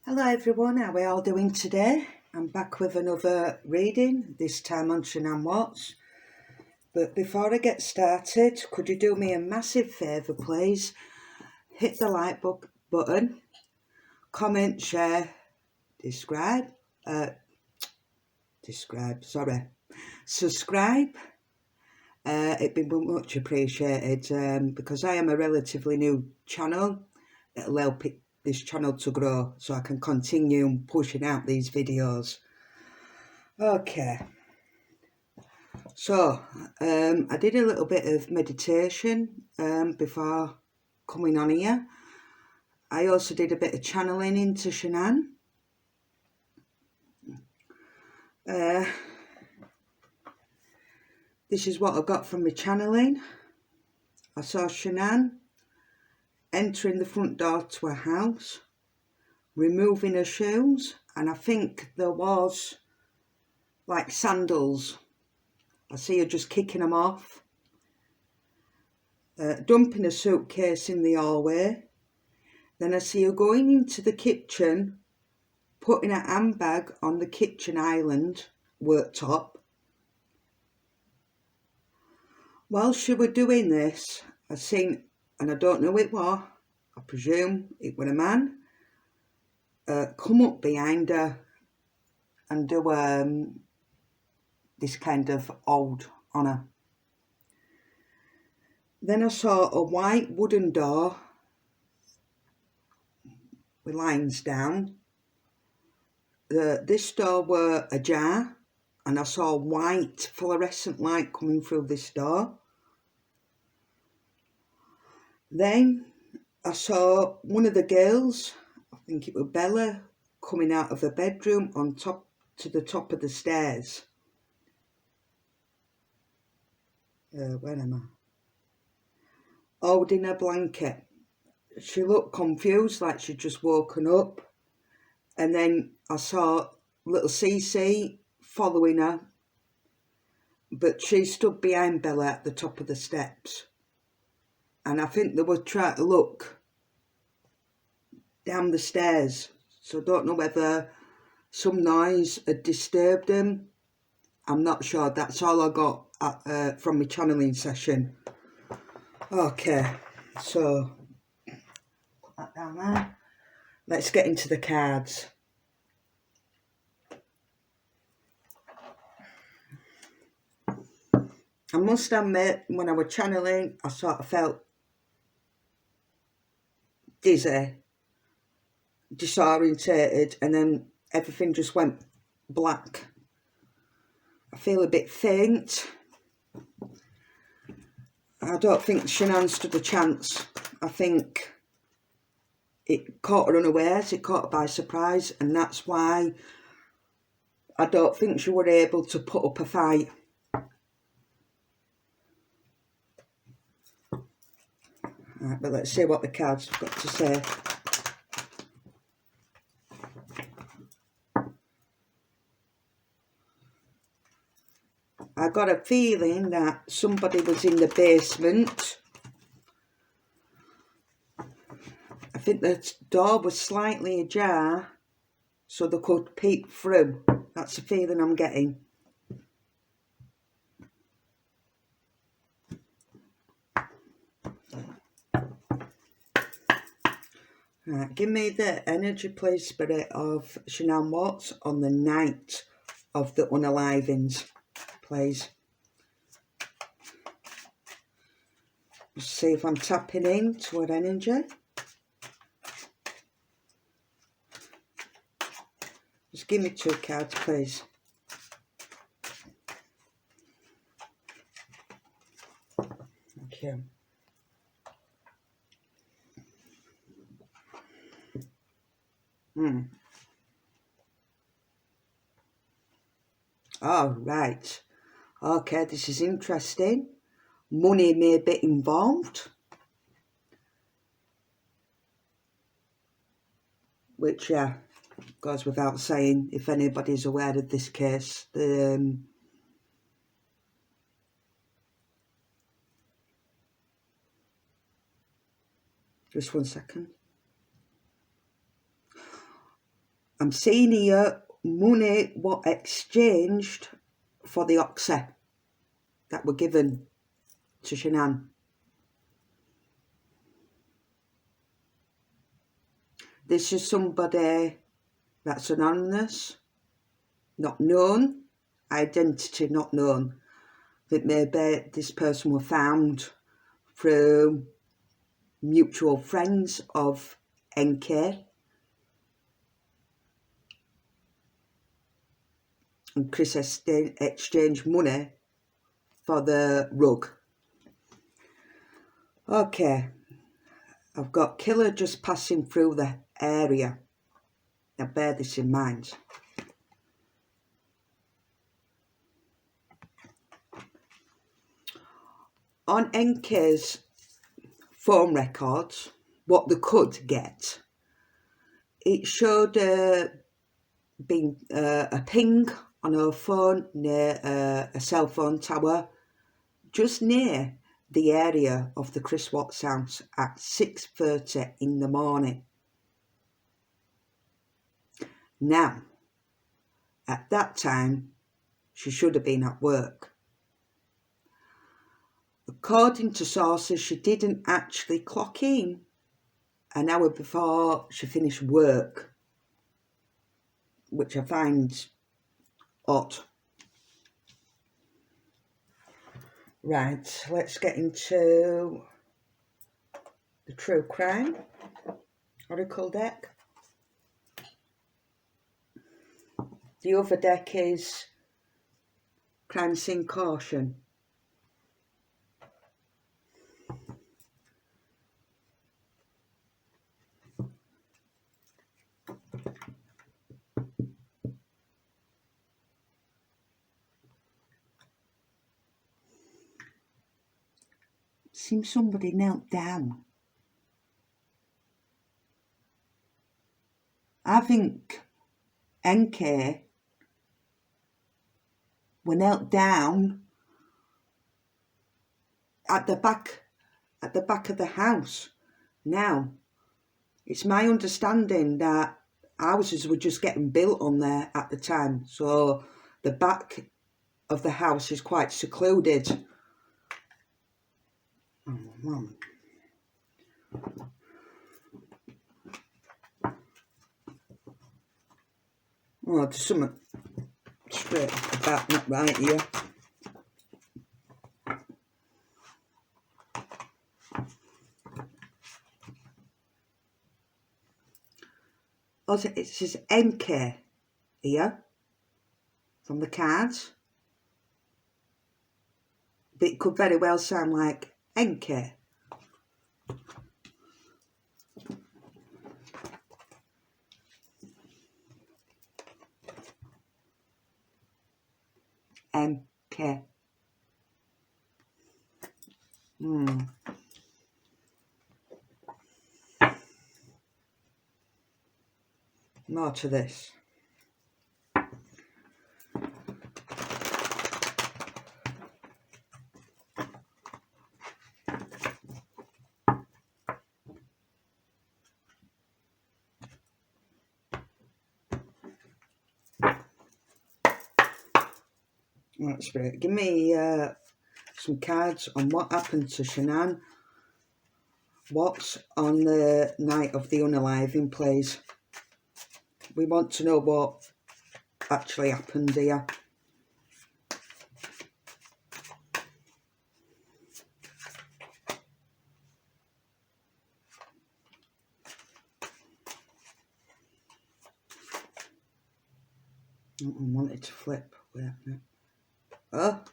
Hello everyone, how are we all doing today? I'm back with another reading, this time on Shanann Watts. But before I get started, could you do me a massive favour please? Hit the like button, comment, share, subscribe. It'd be much appreciated because I am a relatively new channel. It'll help this channel to grow so I can continue pushing out these videos. Okay, so I did a little bit of meditation before coming on here. I also did a bit of channeling into Shanann. This is what I got from my channeling. I saw Shanann entering the front door to her house, removing her shoes, and I think there was like sandals. I see her just kicking them off, dumping a suitcase in the hallway. Then I see her going into the kitchen, putting a handbag on the kitchen island worktop. While she was doing this, I seen, and I don't know who it was, I presume it was a man, come up behind her and do this kind of hold on her. Then I saw a white wooden door with lines down. This door were ajar, and I saw white fluorescent light coming through this door. Then I saw one of the girls, I think it was Bella, coming out of the bedroom to the top of the stairs. Where am I? Holding a blanket. She looked confused, like she'd just woken up. And then I saw little Cece following her, but she stood behind Bella at the top of the steps. And I think they were trying to look down the stairs. So I don't know whether some noise had disturbed them. I'm not sure. That's all I got from my channeling session. Okay, so put that down there. Let's get into the cards. I must admit, when I was channeling, I sort of felt dizzy, disorientated, and then everything just went black. I feel a bit faint. I don't think Shanann stood a chance. I think it caught her unawares, it caught her by surprise, and that's why I don't think she were able to put up a fight. Right, but let's see what the cards have got to say. I got a feeling that somebody was in the basement. I think the door was slightly ajar, so they could peek through. That's the feeling I'm getting. Right, give me the energy, please, Spirit of Shanann Watts on the night of the unalivings, please. Just see if I'm tapping into her energy. Just give me 2 cards, please. Thank you. Oh, right. Okay, this is interesting. Money may be involved, which, yeah, goes without saying if anybody's aware of this case. Just 1 second. I'm seeing here money what exchanged for the oxy that were given to Shanann. This is somebody that's anonymous, not known, identity not known. That maybe this person were found through mutual friends of NK, and Chris exchanged money for the rug. Okay, I've got killer just passing through the area. Now bear this in mind. On NK's phone records, what they could get, it showed being a ping on her phone near a cell phone tower just near the area of the Chris Watts house at 6:30 in the morning. Now, at that time, she should have been at work. According to sources, she didn't actually clock in an hour before she finished work, which I find odd. Right, let's get into the true crime oracle deck. The other deck is crime scene caution. Seems somebody knelt down. I think NK were knelt down at the back of the house. Now, it's my understanding that houses were just getting built on there at the time, so the back of the house is quite secluded. Oh, Mum. Oh, there's something straight off the bat not right here. Also, it says NK here from the cards, but it could very well sound like NK. MK. More to this. That's great. Give me some cards on what happened to Shanann Watts on the night of the unaliving, please. We want to know what actually happened here. I wanted to flip. Wait a minute. Oh.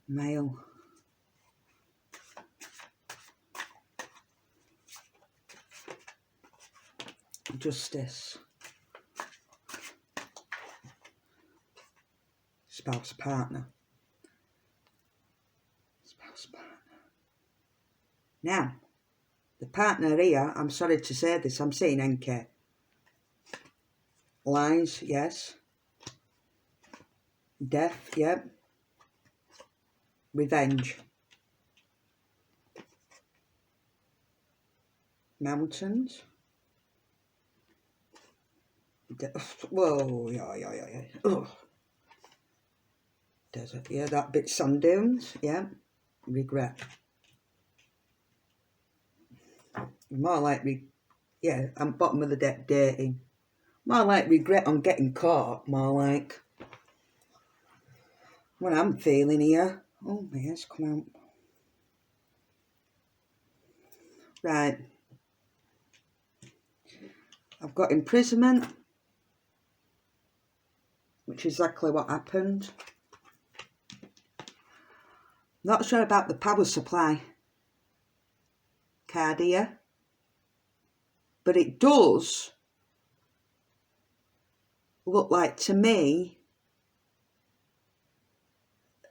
Mail. Justice. Spouse partner. Spouse partner. Now, The partner here, I'm sorry to say this, I'm seeing NK. Lies, yes. Death, yep. Revenge. Mountains. Whoa, yeah. Ugh. Desert, yeah, that bit sand dunes, yeah. Regret. More like, yeah, I'm bottom of the deck dating. More like regret on getting caught, more like what I'm feeling here. Oh, my hair's come out. Right. I've got imprisonment, which is exactly what happened. Not sure about the power supply card here, but it does look like to me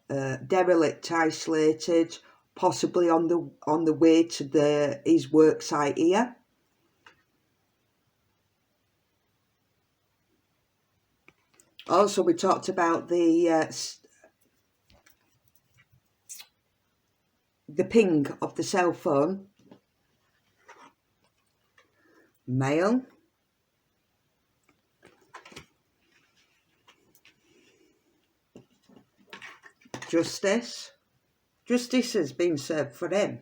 derelict, isolated, possibly on the way to his work site here. Also, we talked about the ping of the cell phone. Male. Justice. Justice has been served for him,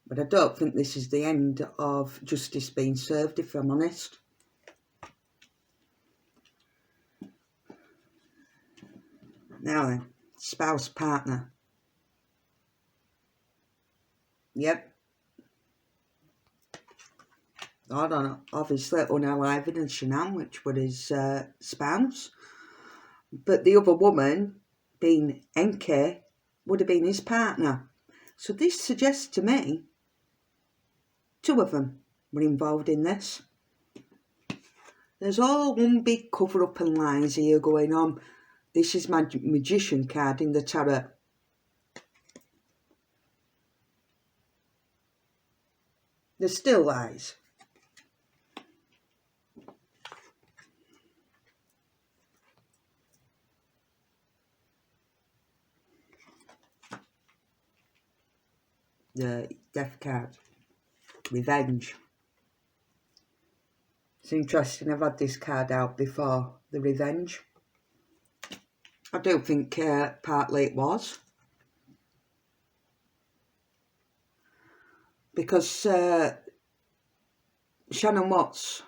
but I don't think this is the end of justice being served, if I'm honest. Now then, spouse, partner. Yep. I don't know. Obviously, unalived and Shanann, which was his spouse. But the other woman, being Enke, would have been his partner. So this suggests to me two of them were involved in this. There's all one big cover-up and lies here going on. This is my magician card in the tarot. There's still lies. The death card. Revenge. It's interesting, I've had this card out before. The revenge. I don't think partly it was. Because Shanann Watts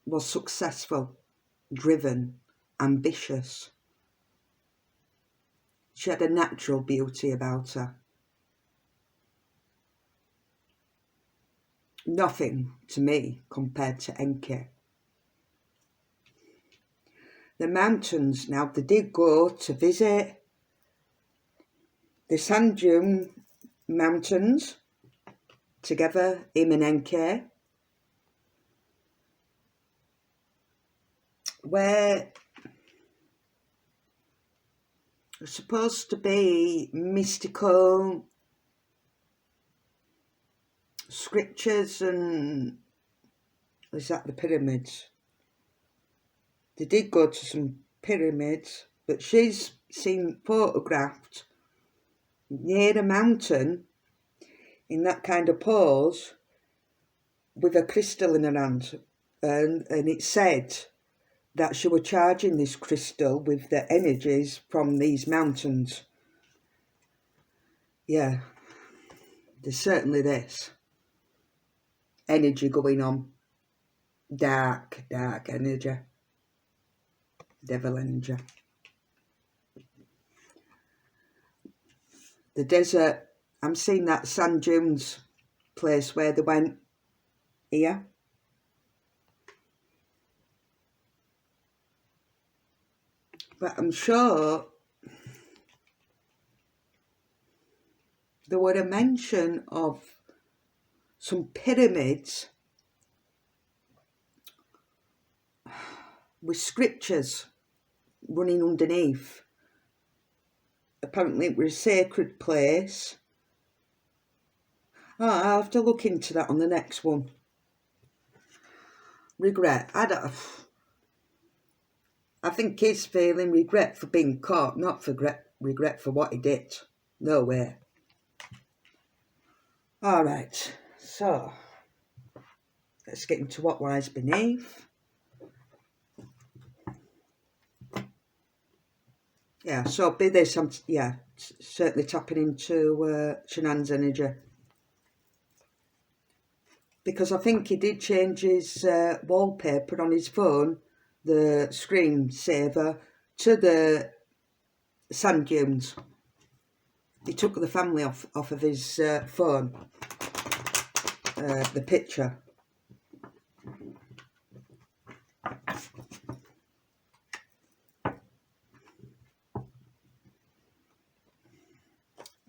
was successful, driven, ambitious. She had a natural beauty about her. Nothing to me compared to Enke. The mountains, now they did go to visit the sand dune mountains together, him and Enke, where it's supposed to be mystical scriptures and is that the pyramids? They did go to some pyramids, but she's seen photographed near a mountain in that kind of pose with a crystal in her hand, and it said that she was charging this crystal with the energies from these mountains. Yeah, there's certainly this energy going on. Dark energy. Devil energy. The desert, I'm seeing that sand dunes place where they went here. But I'm sure there were a mention of some pyramids with scriptures running underneath. Apparently it was a sacred place. Oh, I'll have to look into that on the next one. Regret. I think he's feeling regret for being caught, not for regret for what he did. No way. Alright, so let's get into what lies beneath. Yeah, so be this, I'm certainly tapping into Shanann's energy. Because I think he did change his wallpaper on his phone, the screensaver, to the sand dunes. He took the family off of his phone, the picture.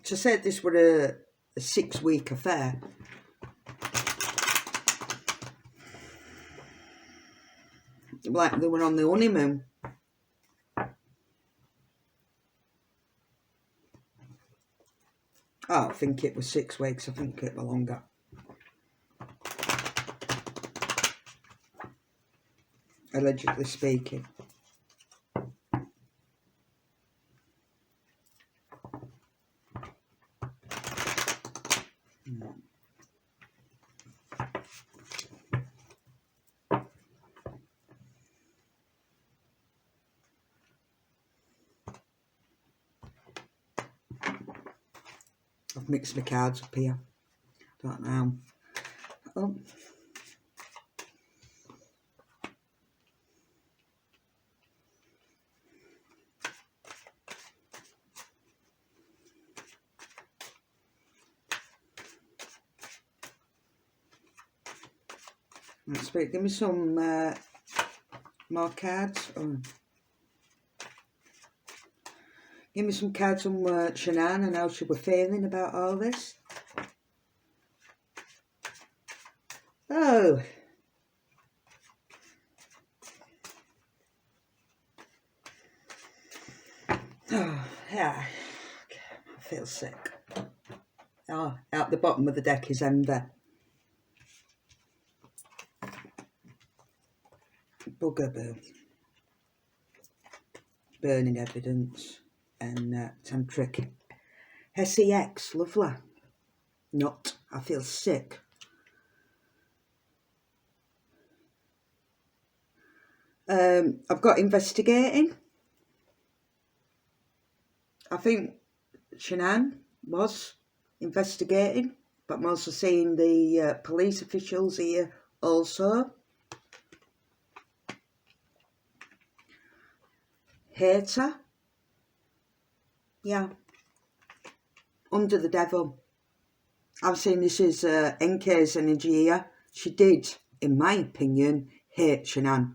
To say this were a 6-week affair, like they were on the honeymoon. Oh, I think it was 6 weeks, I think it was longer. Allegedly speaking. I've mixed my cards up here. Don't know. Oh. Let's wait. Give me some more cards. Oh. Give me some cards on Shanann and how she was feeling about all this. Oh. Oh, yeah. I feel sick. Oh, out the bottom of the deck is Ember. Bugaboo. Burning evidence. And tantric. SEX, lovely. Not. I feel sick. I've got investigating. I think Shanann was investigating, but I'm also seeing the police officials here also. Hater. Yeah. Under the devil. I've seen this as NK's energy here. She did, in my opinion, hate Shanann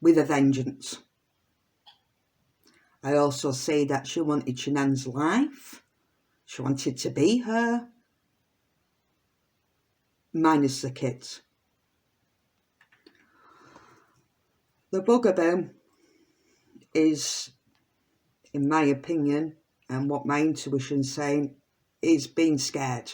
with a vengeance. I also say that she wanted Shanann's life. She wanted to be her. Minus the kids. The bugaboo is, in my opinion, and what my intuition's saying, is being scared.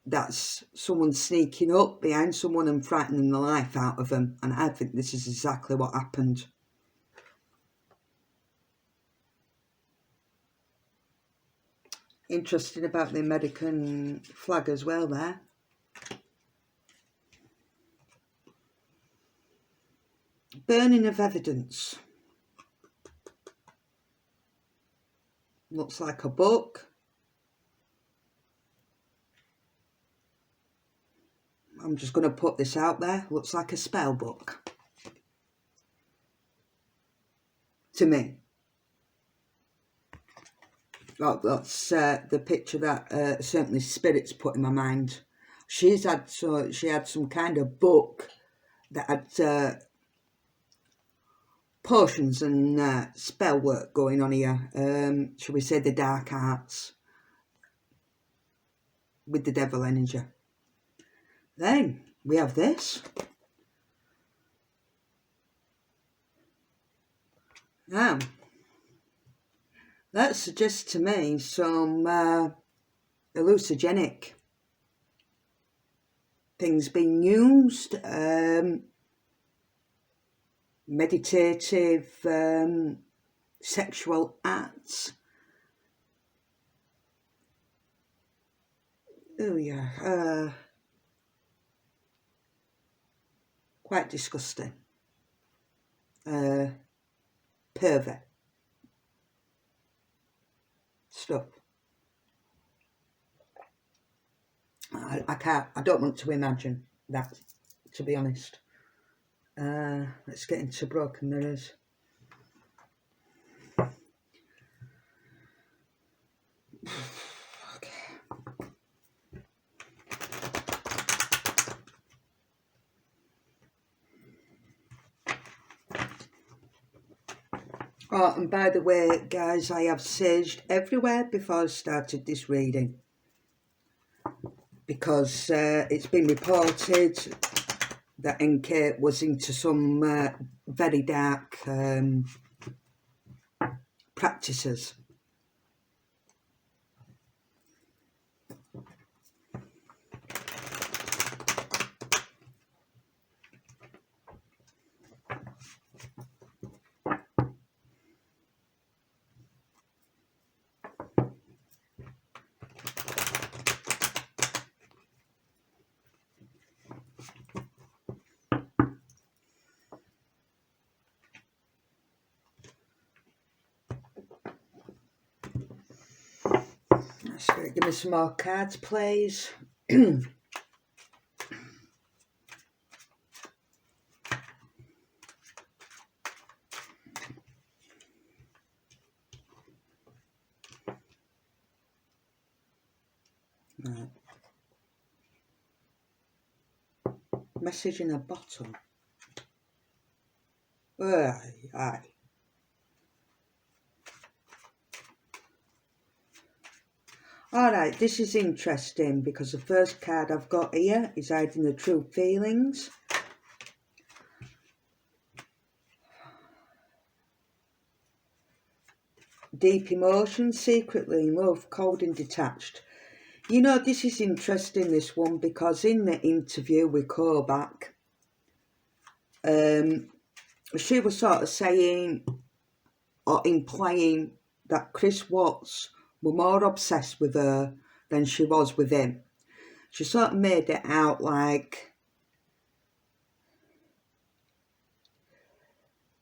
That's someone sneaking up behind someone and frightening the life out of them. And I think this is exactly what happened. Interesting about the American flag as well there. Burning of evidence. Looks like a book. I'm just going to put this out there. Looks like a spell book. To me. Well, that's the picture that certainly Spirit's put in my mind. She had some kind of book that had potions and spell work going on here. Shall we say the dark arts with the devil energy. Then we have this. Now, that suggests to me some hallucinogenic things being used, meditative sexual acts. Oh yeah, quite disgusting. Pervert stuff. I don't want to imagine that, to be honest. Let's get into broken mirrors. Oh, and by the way, guys, I have saged everywhere before I started this reading, because it's been reported that NK was into some very dark practices. Spirit, give me some more cards, please. Right. Message in a bottle. Aye. Alright, this is interesting because the first card I've got here is hiding the true feelings. Deep emotions, secretly in love, cold and detached. You know, this is interesting, this one, because in the interview with Kobach, she was sort of saying or implying that Chris Watts were more obsessed with her than she was with him. She sort of made it out like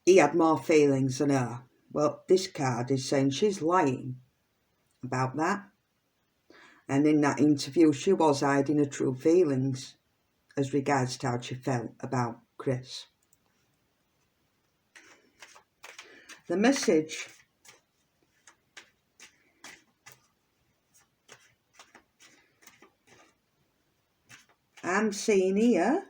he had more feelings than her. Well, this card is saying she's lying about that. And in that interview, she was hiding her true feelings as regards to how she felt about Chris. The message I'm seeing here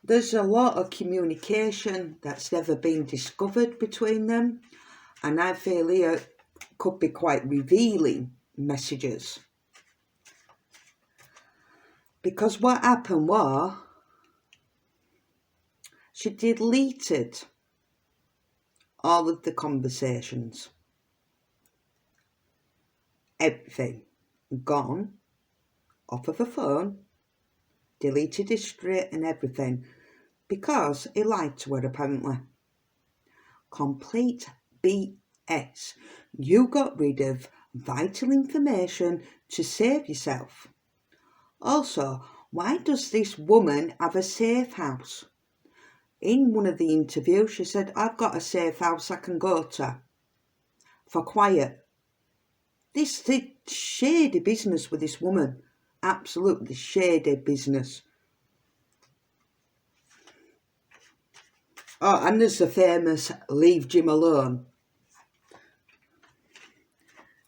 there's a lot of communication that's never been discovered between them, and I feel here could be quite revealing messages. Because what happened was she deleted all of the conversations. Everything gone off of her phone, deleted history and everything, because he lied to her apparently. Complete BS. You got rid of vital information to save yourself. Also, why does this woman have a safe house? In one of the interviews, she said, I've got a safe house I can go to for quiet. This is shady business with this woman. Absolutely shady business. Oh, and there's the famous leave Jim alone.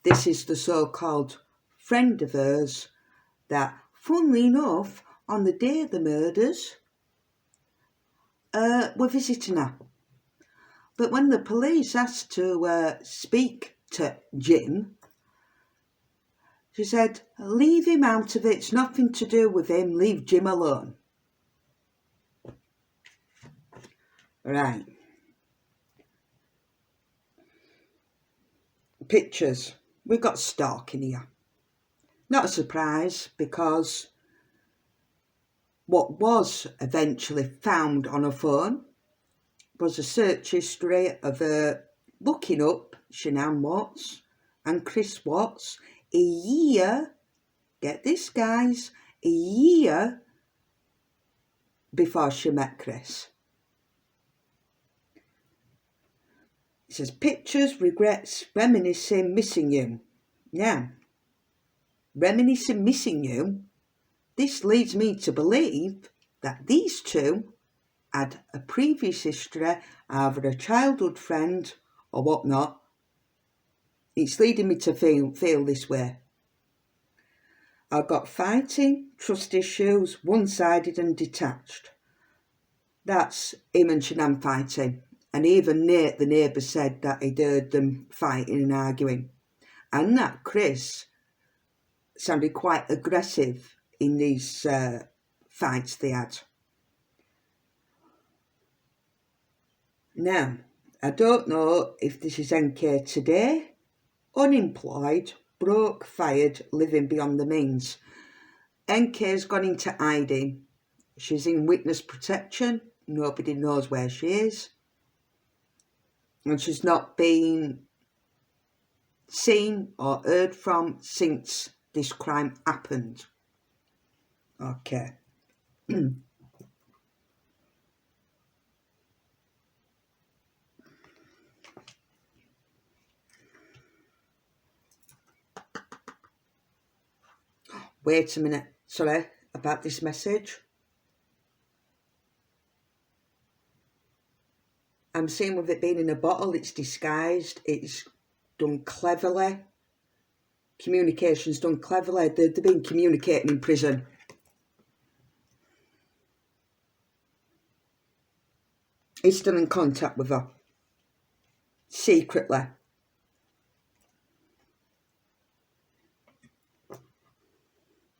This is the so-called friend of hers that, funnily enough, on the day of the murders, were visiting her. But when the police asked to speak to Jim, she said, leave him out of it, it's nothing to do with him, leave Jim alone. Right. pictures. We've got stalking here. Not a surprise, because what was eventually found on her phone was a search history of her looking up Shanann Watts and Chris Watts a year, get this guys, a year before she met Chris. It says, pictures, regrets, reminiscing, missing you. Now, reminiscing, missing you, this leads me to believe that these two had a previous history, either a childhood friend or whatnot. It's leading me to feel this way. I've got fighting, trust issues, one-sided and detached. That's him and Shanann fighting. And even Nate, the neighbour, said that he'd heard them fighting and arguing. And that Chris sounded quite aggressive in these fights they had. Now, I don't know if this is NK today, unemployed, broke, fired, living beyond the means. NK's gone into hiding. She's in witness protection. Nobody knows where she is. And she's not been seen or heard from since this crime happened. Okay. Wait a minute. Sorry about this message. I'm seeing with it being in a bottle, it's disguised, it's done cleverly. Communication's done cleverly. They've been communicating in prison. He's still in contact with her. Secretly.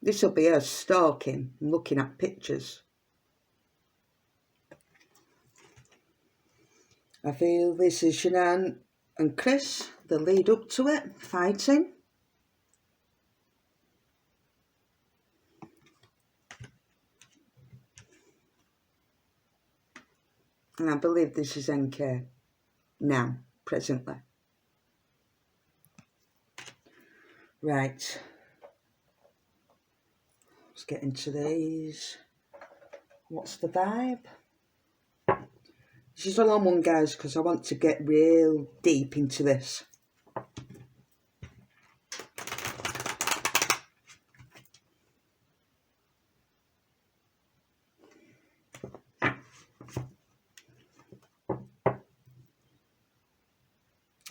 This will be her stalking and looking at pictures. I feel this is Shanann and Chris, the lead up to it, fighting. And I believe this is NK now, presently. Right. Let's get into these. What's the vibe? This is a long one, guys, because I want to get real deep into this.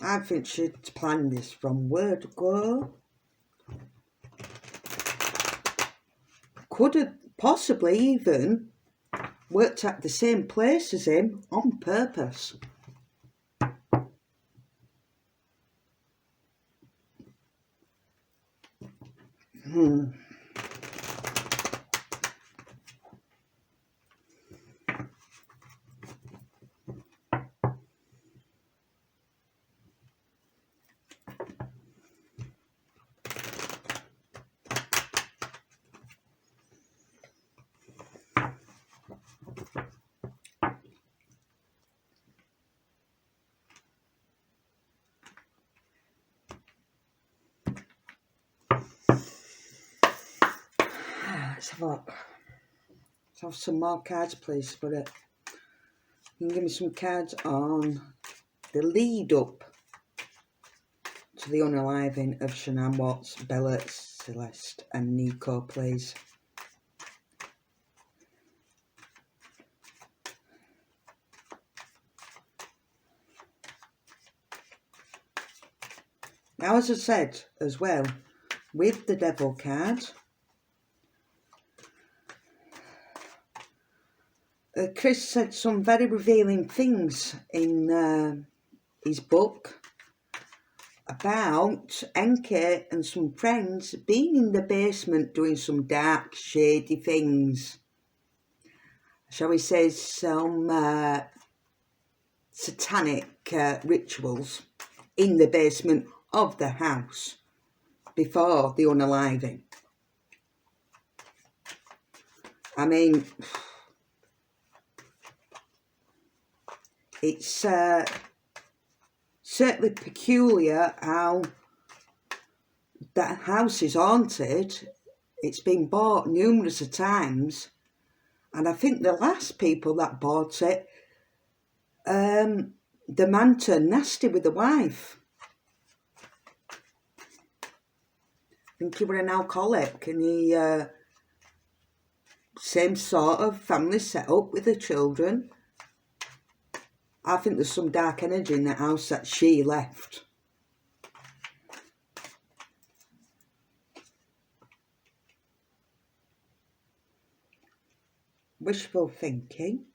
I think she'd planned this from word go. Could have possibly even worked at the same place as him on purpose. Let's have a look. Let's have some more cards, please, for it. You can give me some cards on the lead up to the unaliving of Shanann Watts, Bella, Celeste and Nico, please. Now, as I said as well, with the Devil card, Chris said some very revealing things in his book about NK and some friends being in the basement doing some dark, shady things. Shall we say some satanic rituals in the basement of the house before the unaliving. I mean, it's certainly peculiar how that house is haunted. It's been bought numerous of times, and I think the last people that bought it, the man turned nasty with the wife. I think he were an alcoholic, and he same sort of family set up with the children. I think there's some dark energy in the house that she left. Wishful thinking,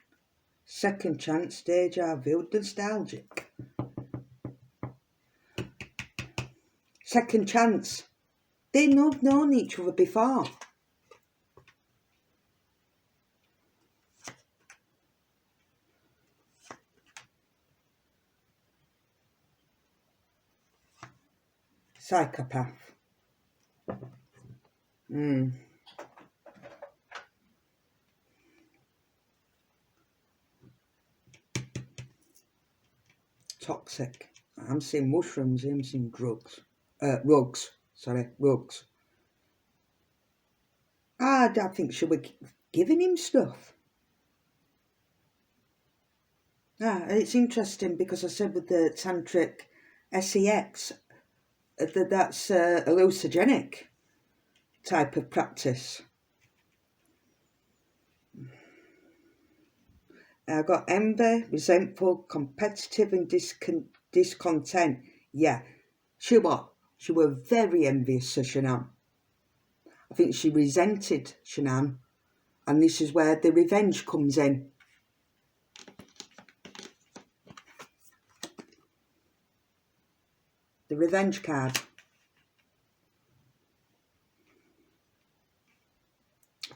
second chance, deja vu, nostalgic. Second chance. They've not known each other before. Psychopath. Toxic. I'm seeing mushrooms, I'm seeing drugs. Rugs. I think she was giving him stuff. It's interesting because I said with the tantric sex that's hallucinogenic type of practice. I got envy, resentful, competitive and discontent. Yeah, she was very envious of Shanann. I think she resented Shanann, and this is where the revenge comes in. The revenge card.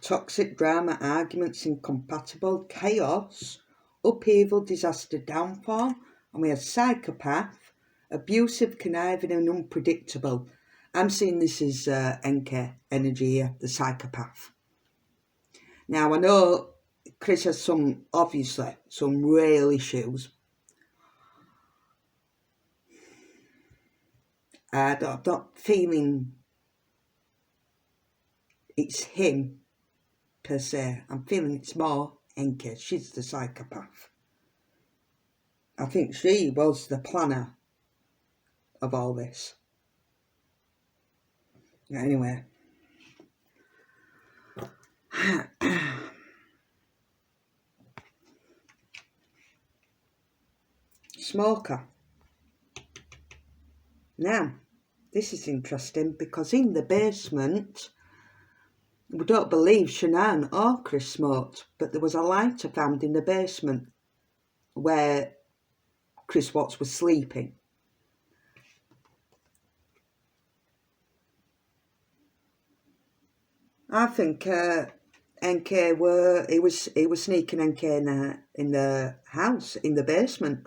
Toxic drama, arguments, incompatible, chaos, upheaval, disaster, downfall. And we have psychopath, abusive, conniving and unpredictable. I'm seeing this as NK energy here, the psychopath. Now I know Chris has obviously some real issues. I'm not feeling it's him per se. I'm feeling it's more Enke. She's the psychopath. I think she was the planner of all this. Anyway. Smoker. Now, this is interesting because in the basement, we don't believe Shanann or Chris smoked, but there was a lighter found in the basement where Chris Watts was sleeping. I think NK he was sneaking NK in the house, in the basement,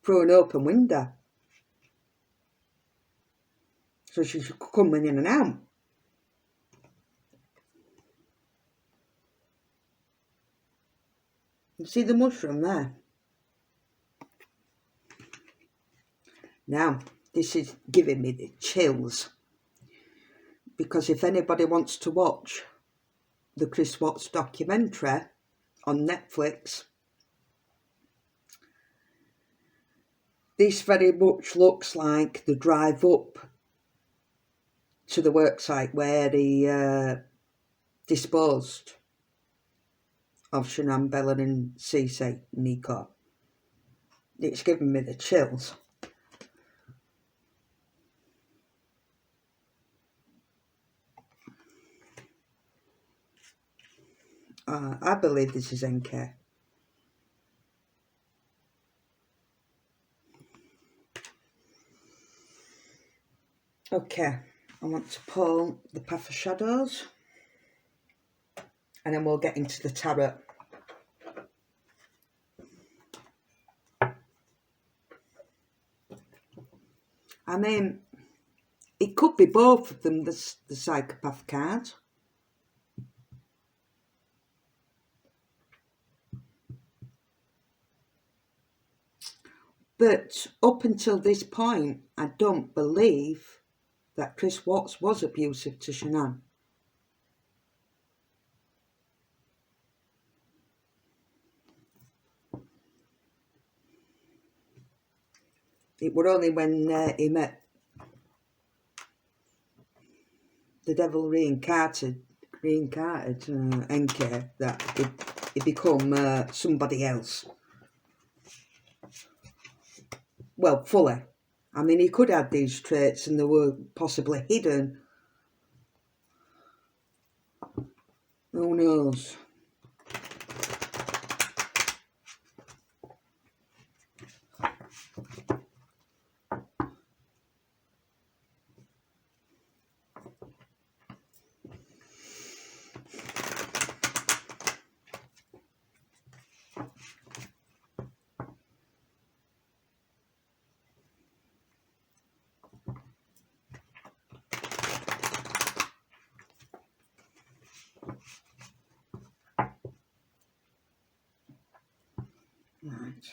through an open window. So she could come in and out. You see the mushroom there? Now, this is giving me the chills. Because if anybody wants to watch the Chris Watts documentary on Netflix, this very much looks like the drive up to the worksite where he disposed of Shanann, Bella and Cece Nico. It's giving me the chills. I believe this is NK. Okay, I want to pull the Path of Shadows and then we'll get into the tarot. I mean, It could be both of them, the psychopath card. But up until this point, I don't believe that Chris Watts was abusive to Shanann. It were only when he met the devil reincarnated NK that he become somebody else. Well, fully. I mean, he could have these traits and they were possibly hidden. Who knows? Right.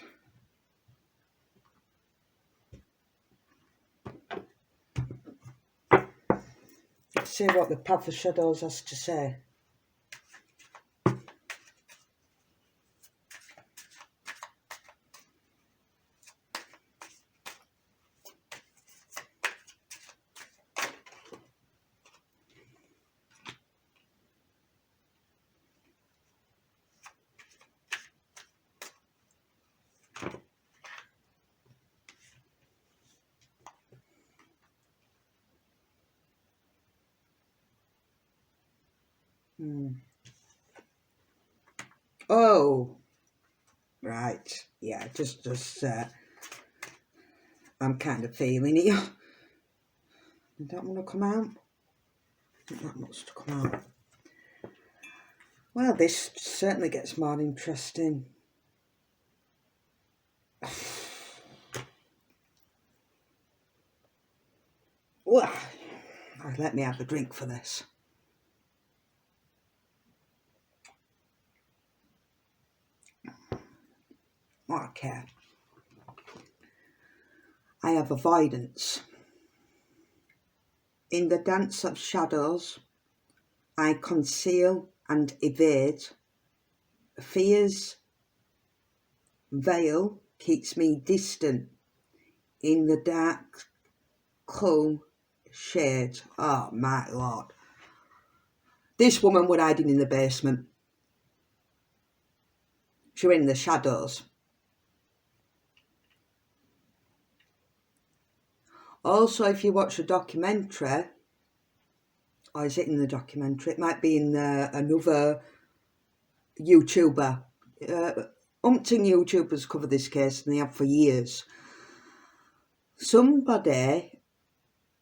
Let's see what the Path of Shadows has to say. Oh, right. Yeah, just I'm kind of feeling it. Did that want to come out? I think that wants to come out. Well, this certainly gets more interesting. Well, let me have a drink for this. Okay. I have avoidance. In the dance of shadows, I conceal and evade. Fear's veil keeps me distant in the dark, cool shade. Oh, my Lord. This woman were hiding in the basement. She were in the shadows. Also, if you watch a documentary, or is it in the documentary? It might be in another YouTuber. Umpteen YouTubers cover this case and they have for years. Somebody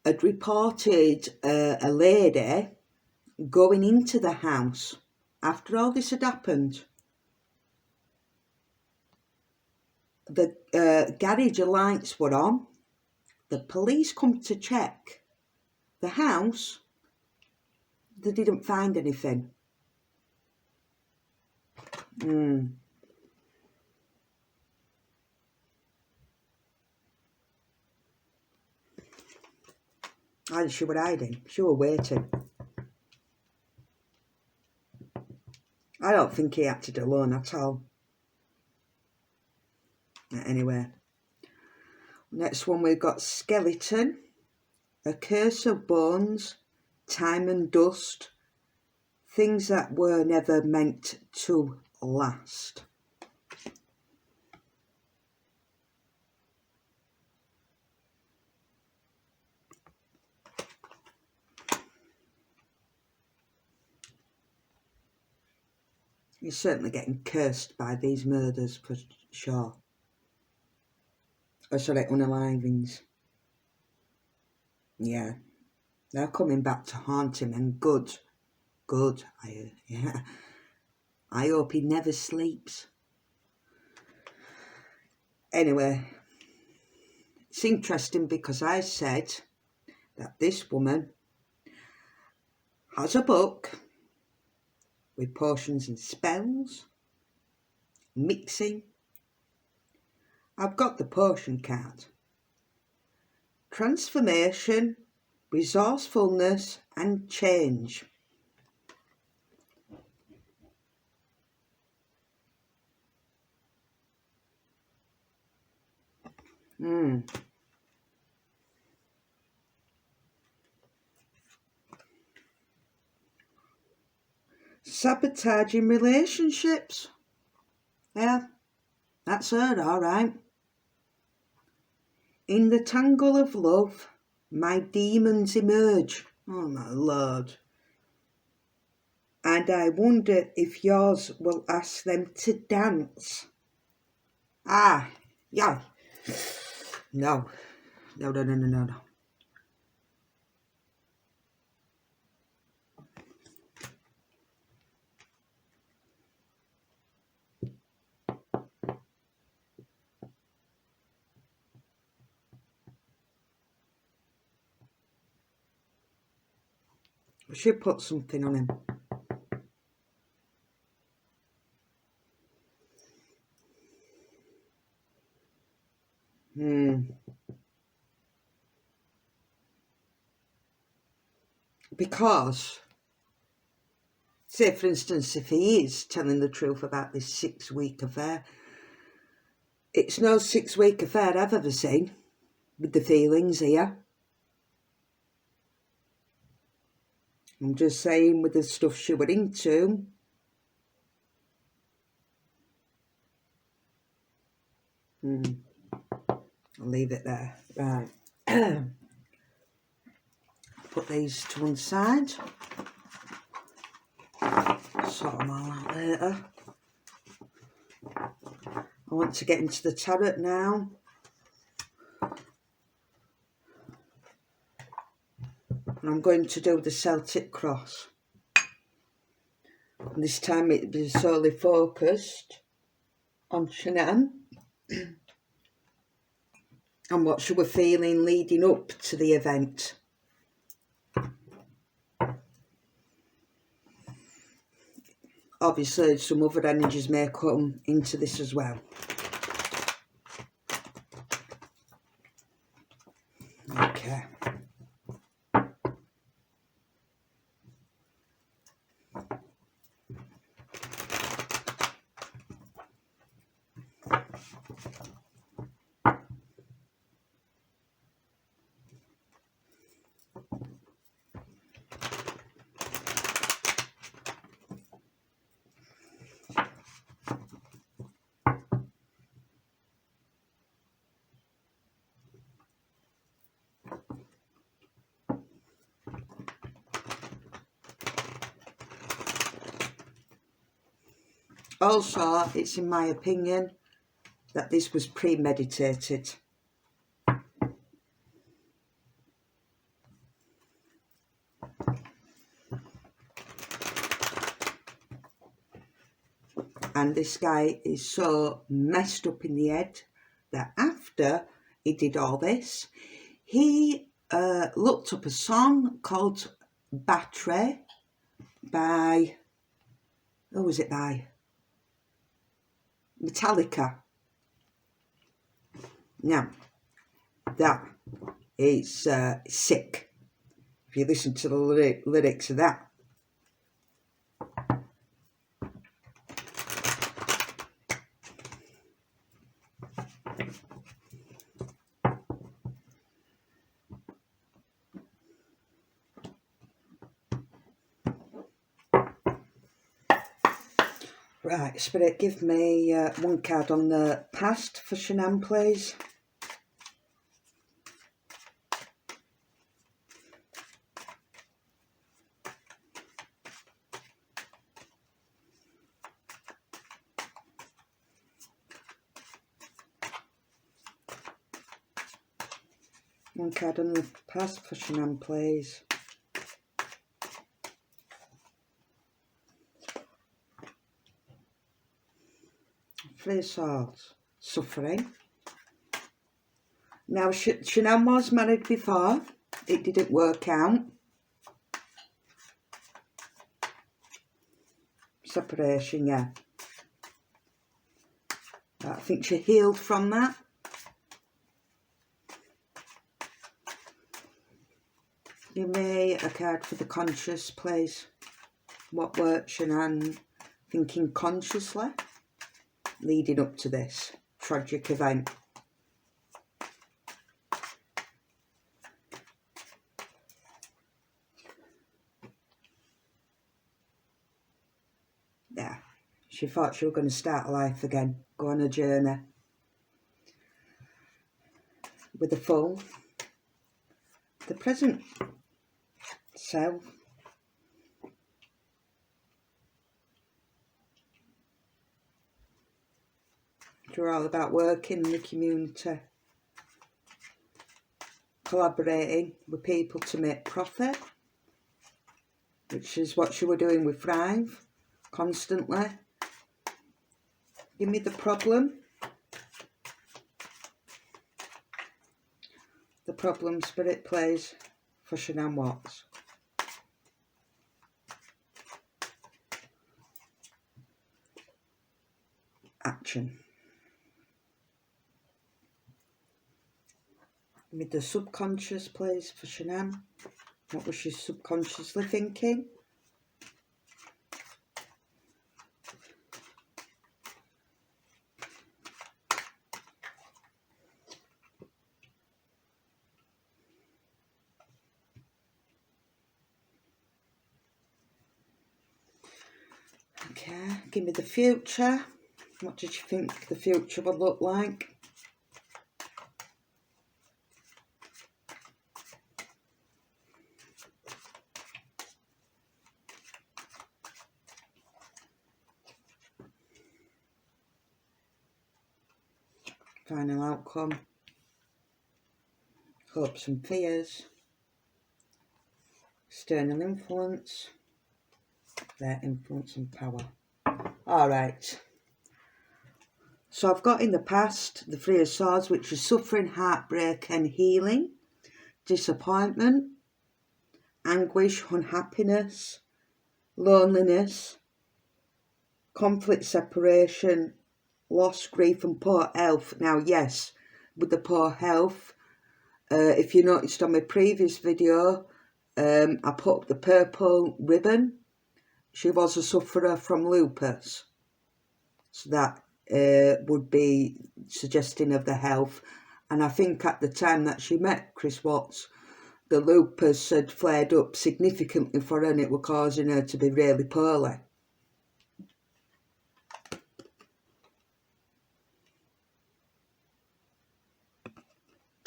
had reported a lady going into the house after all this had happened. The garage lights were on. The police come to check the house. They didn't find anything. And she were hiding. She were waiting. I don't think he acted alone at all. Anyway. Next one we've got skeleton. A curse of bones. Time and dust. Things that were never meant to last. You're certainly getting cursed by these murders for sure. Oh, sorry, unalivings. Yeah. They're coming back to haunt him, and good. Yeah. I hope he never sleeps. Anyway, it's interesting because I said that this woman has a book with potions and spells, mixing. I've got the potion card. Transformation, resourcefulness and change. Sabotaging relationships. Yeah, that's her, all right. In the tangle of love, my demons emerge. Oh my Lord. And I wonder if yours will ask them to dance. Ah, yeah. No. No. I should put something on him. Because, say for instance, if he is telling the truth about this 6-week affair, it's no 6-week affair I've ever seen with the feelings here. I'm just saying with the stuff she were into. I'll leave it there. Right. Put these to one side. Sort them all out later. I want to get into the tarot now. And I'm going to do the Celtic cross. And this time it was solely focused on Shanann and what she was feeling leading up to the event. Obviously some other energies may come into this as well. Okay. Also, it's in my opinion that this was premeditated. And this guy is so messed up in the head that after he did all this, he looked up a song called Battery by, who was it by? Metallica. Now, that is sick. If you listen to the lyrics of that. Right, Spirit, give me one card on the past for Shanann, please. One card on the past for Shanann, please. Three of Swords. Suffering. Now, Shanann was married before. it didn't work out. Separation, yeah. I think she healed from that. Give me a card for the conscious, please. What worked, Shanann? Thinking consciously leading up to this tragic event. Yeah, she thought she was going to start life again, go on a journey. With the Fool, the present self, you're all about working in the community, collaborating with people to make profit, which is what she were doing with Thrive, constantly. Give me the problem. The problem spirit plays for Shanann Watts. Action. Give me the subconscious plays for Shanann. What was she subconsciously thinking? Okay, give me the future. What did you think the future would look like? Final outcome. Hopes and fears. External influence. Their influence and power. Alright. So I've got in the past the Three of Swords, which is suffering, heartbreak and healing. Disappointment. Anguish, unhappiness. Loneliness. Conflict, separation. Loss, grief and poor health. Now yes, with the poor health, if you noticed on my previous video, I put up the purple ribbon. She was a sufferer from lupus. So that would be suggesting of the health. And I think at the time that she met Chris Watts, the lupus had flared up significantly for her and it was causing her to be really poorly.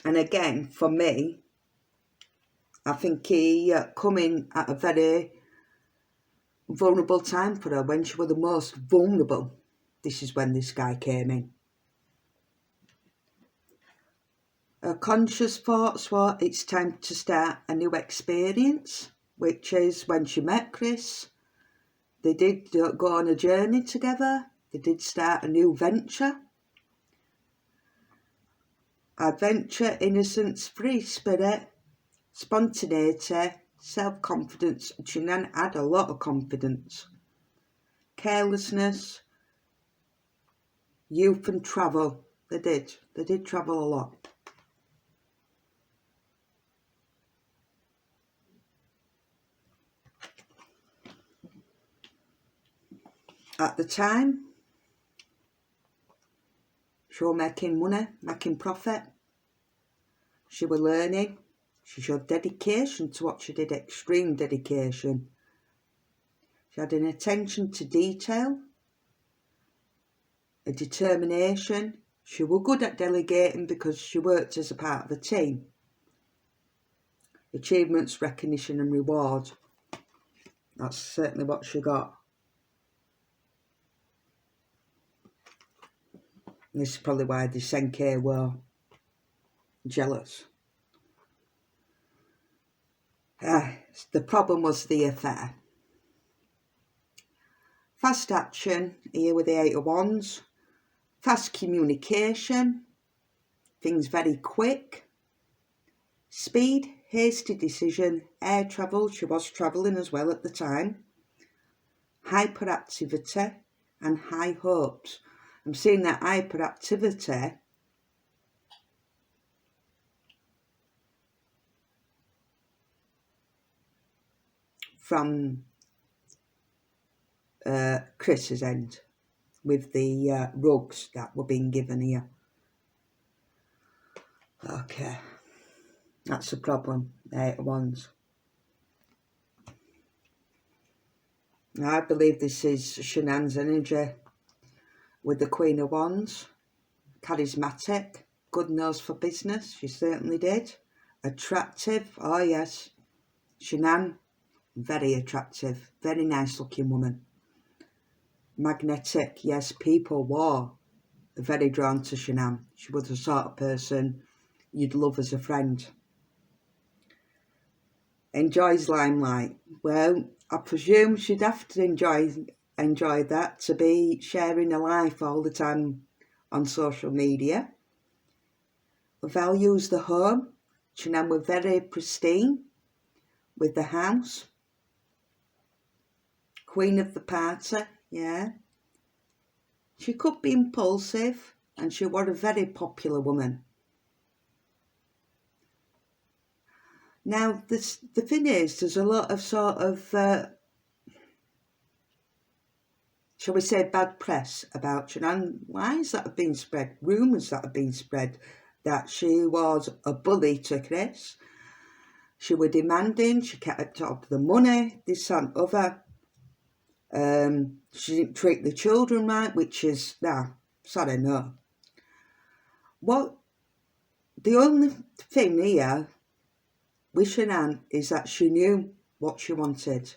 And again, for me, I think he come in at a very vulnerable time for her, when she was the most vulnerable. This is when this guy came in. Her conscious thoughts were, it's time to start a new experience, which is when she met Chris. They did go on a journey together. They did start a new venture. Adventure, innocence, free spirit, spontaneity, self-confidence. Shanann had a lot of confidence. Carelessness, youth and travel. They did travel a lot. At the time, she was making money, making profit. She was learning. She showed dedication to what she did, extreme dedication. She had an attention to detail, a determination. She was good at delegating because she worked as a part of a team. Achievements, recognition and reward. That's certainly what she got. And this is probably why the Senke were jealous. The problem was the affair. Fast action, here with the Eight of Wands. Fast communication. Things very quick. Speed, hasty decision, air travel, she was travelling as well at the time, hyperactivity and high hopes. I'm seeing that hyperactivity from Chris's end with the rugs that were being given here. Okay, that's the problem, 8 of Wands. I believe this is Shanann's energy with the Queen of Wands. Charismatic, good nose for business, she certainly did. Attractive, oh yes, Shanann, very attractive, very nice looking woman. Magnetic, yes, people were very drawn to Shanann. She was the sort of person you'd love as a friend. Enjoys limelight. Well, I presume she'd have to enjoy that, to be sharing her life all the time on social media. Values the home. Shanann was very pristine with the house. Queen of the party, yeah. She could be impulsive, and she was a very popular woman. Now, the thing is, there's a lot of sort of, shall we say, bad press about Shanann. Lies that have been spread, rumours that have been spread, that she was a bully to Chris. She was demanding, she kept up the money, this and other. She didn't treat the children right, which is, sorry, no. What, the only thing here with Shanann is that she knew what she wanted.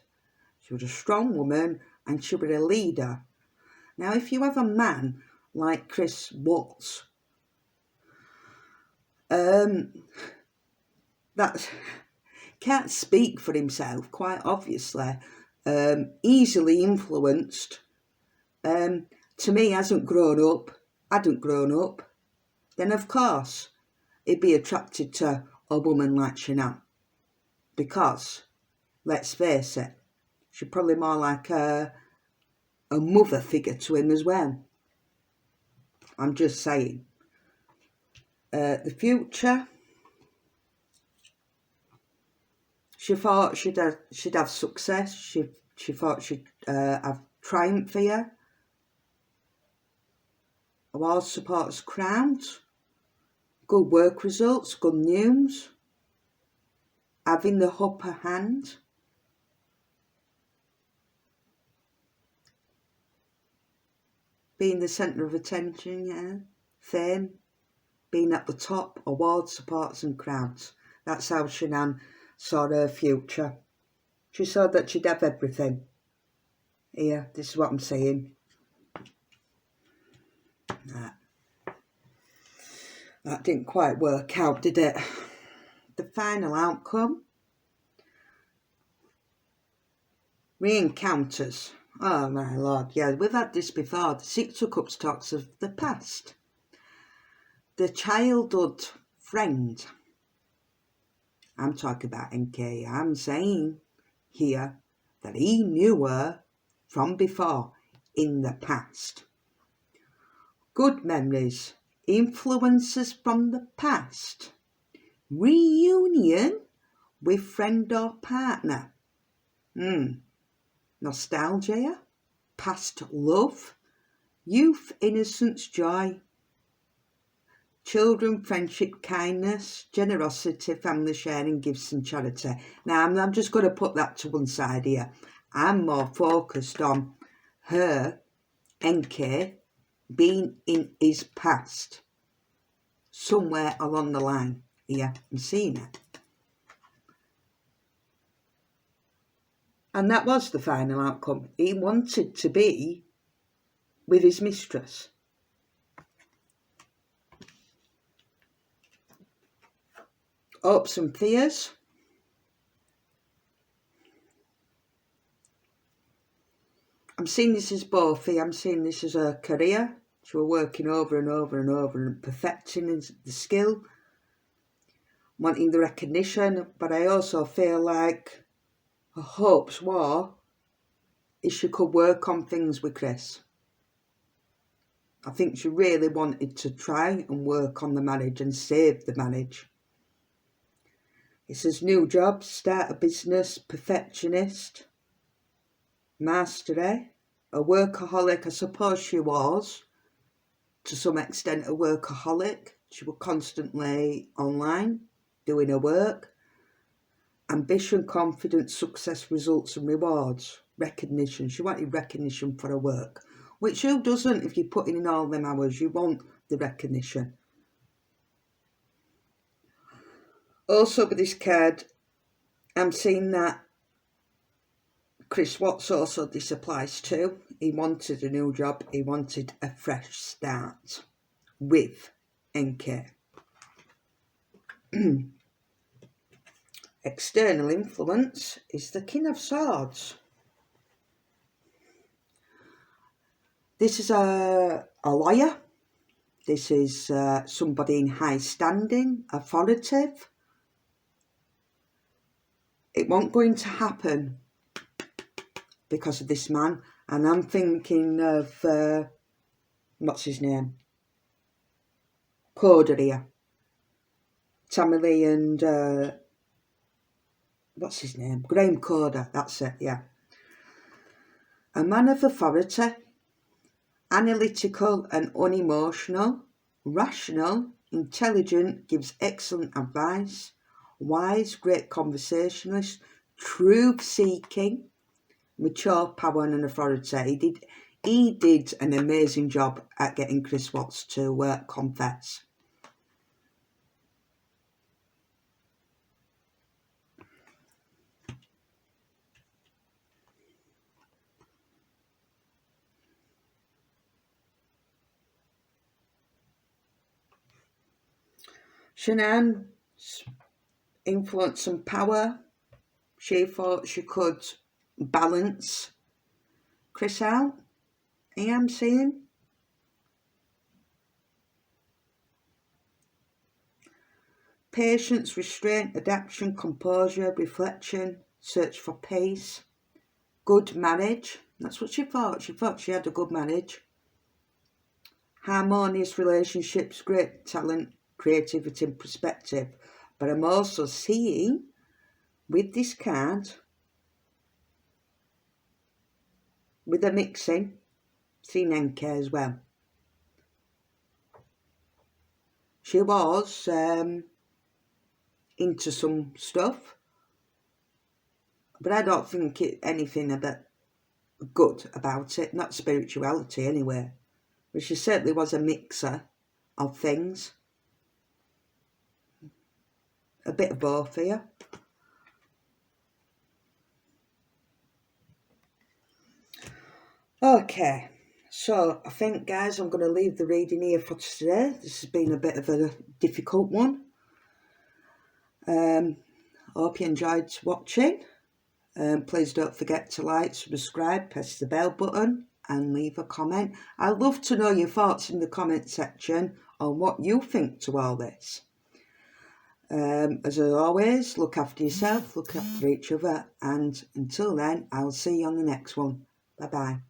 She was a strong woman and she was a leader. Now, if you have a man like Chris Watts, that can't speak for himself, quite obviously, easily influenced, to me hadn't grown up, then of course he'd be attracted to a woman like Shanann. Because, let's face it, she's probably more like a mother figure to him as well. I'm just saying. The future, she thought she'd have success. She thought she'd have triumph here. Award supports crowned. Good work results, good news. Having the upper hand. Being the centre of attention, yeah. Fame. Being at the top, awards, supports and crowds. That's how Shanann saw her future. She saw that she'd have everything. Here, this is what I'm saying. That didn't quite work out, did it? The final outcome. Re-encounters. Oh my lord, yeah, we've had this before. The Six of Cups talks of the past. The childhood friend. I'm talking about NK. I'm saying here that he knew her from before, in the past. Good memories, influences from the past. Reunion with friend or partner. Nostalgia, past love, youth, innocence, joy. Children, friendship, kindness, generosity, family sharing, gifts and charity. Now, I'm just going to put that to one side here. I'm more focused on her, NK, being in his past. Somewhere along the line here. I'm seeing it. And that was the final outcome. He wanted to be with his mistress. Hopes and fears. I'm seeing this as both. I'm seeing this as a career. She was working over and over and over and perfecting the skill. wanting the recognition, but I also feel like her hopes were if she could work on things with Chris. I think she really wanted to try and work on the marriage and save the marriage. It says new job, start a business, perfectionist, mastery, a workaholic. I suppose she was, to some extent, a workaholic. She was constantly online, doing her work. Ambition, confidence, success, results and rewards. Recognition. She wanted recognition for her work. Which who doesn't? If you're putting in all them hours, you want the recognition. Also with this card, I'm seeing that Chris Watts also this applies to. He wanted a new job. He wanted a fresh start with NK. External influence is the King of Swords. This is a lawyer. This is somebody in high standing, authoritative. It won't going to happen because of this man. And I'm thinking of, what's his name? Coda here. Tammy and, what's his name? Graham Coda, that's it, yeah. A man of authority, analytical and unemotional, rational, intelligent, gives excellent advice, wise, great conversationalist, truth-seeking, mature, power and authority. He did an amazing job at getting Chris Watts to confess. Shanann's influence and power. She thought she could balance Chris out. I am seeing. Patience, restraint, adaptation, composure, reflection, search for peace. Good marriage. That's what she thought. She thought she had a good marriage. Harmonious relationships, great talent, creativity and perspective. But I'm also seeing, with this card, with the mixing, seeing NK as well. She was into some stuff, but I don't think anything about good about it, not spirituality anyway. But she certainly was a mixer of things. A bit of both here. Okay, so I think, guys, I'm going to leave the reading here for today. This has been a bit of a difficult one. Hope you enjoyed watching. Please don't forget to like, subscribe, press the bell button and leave a comment. I'd love to know your thoughts in the comment section on what you think to all this. As always, look after yourself, look after each other, and until then, I'll see you on the next one. Bye-bye.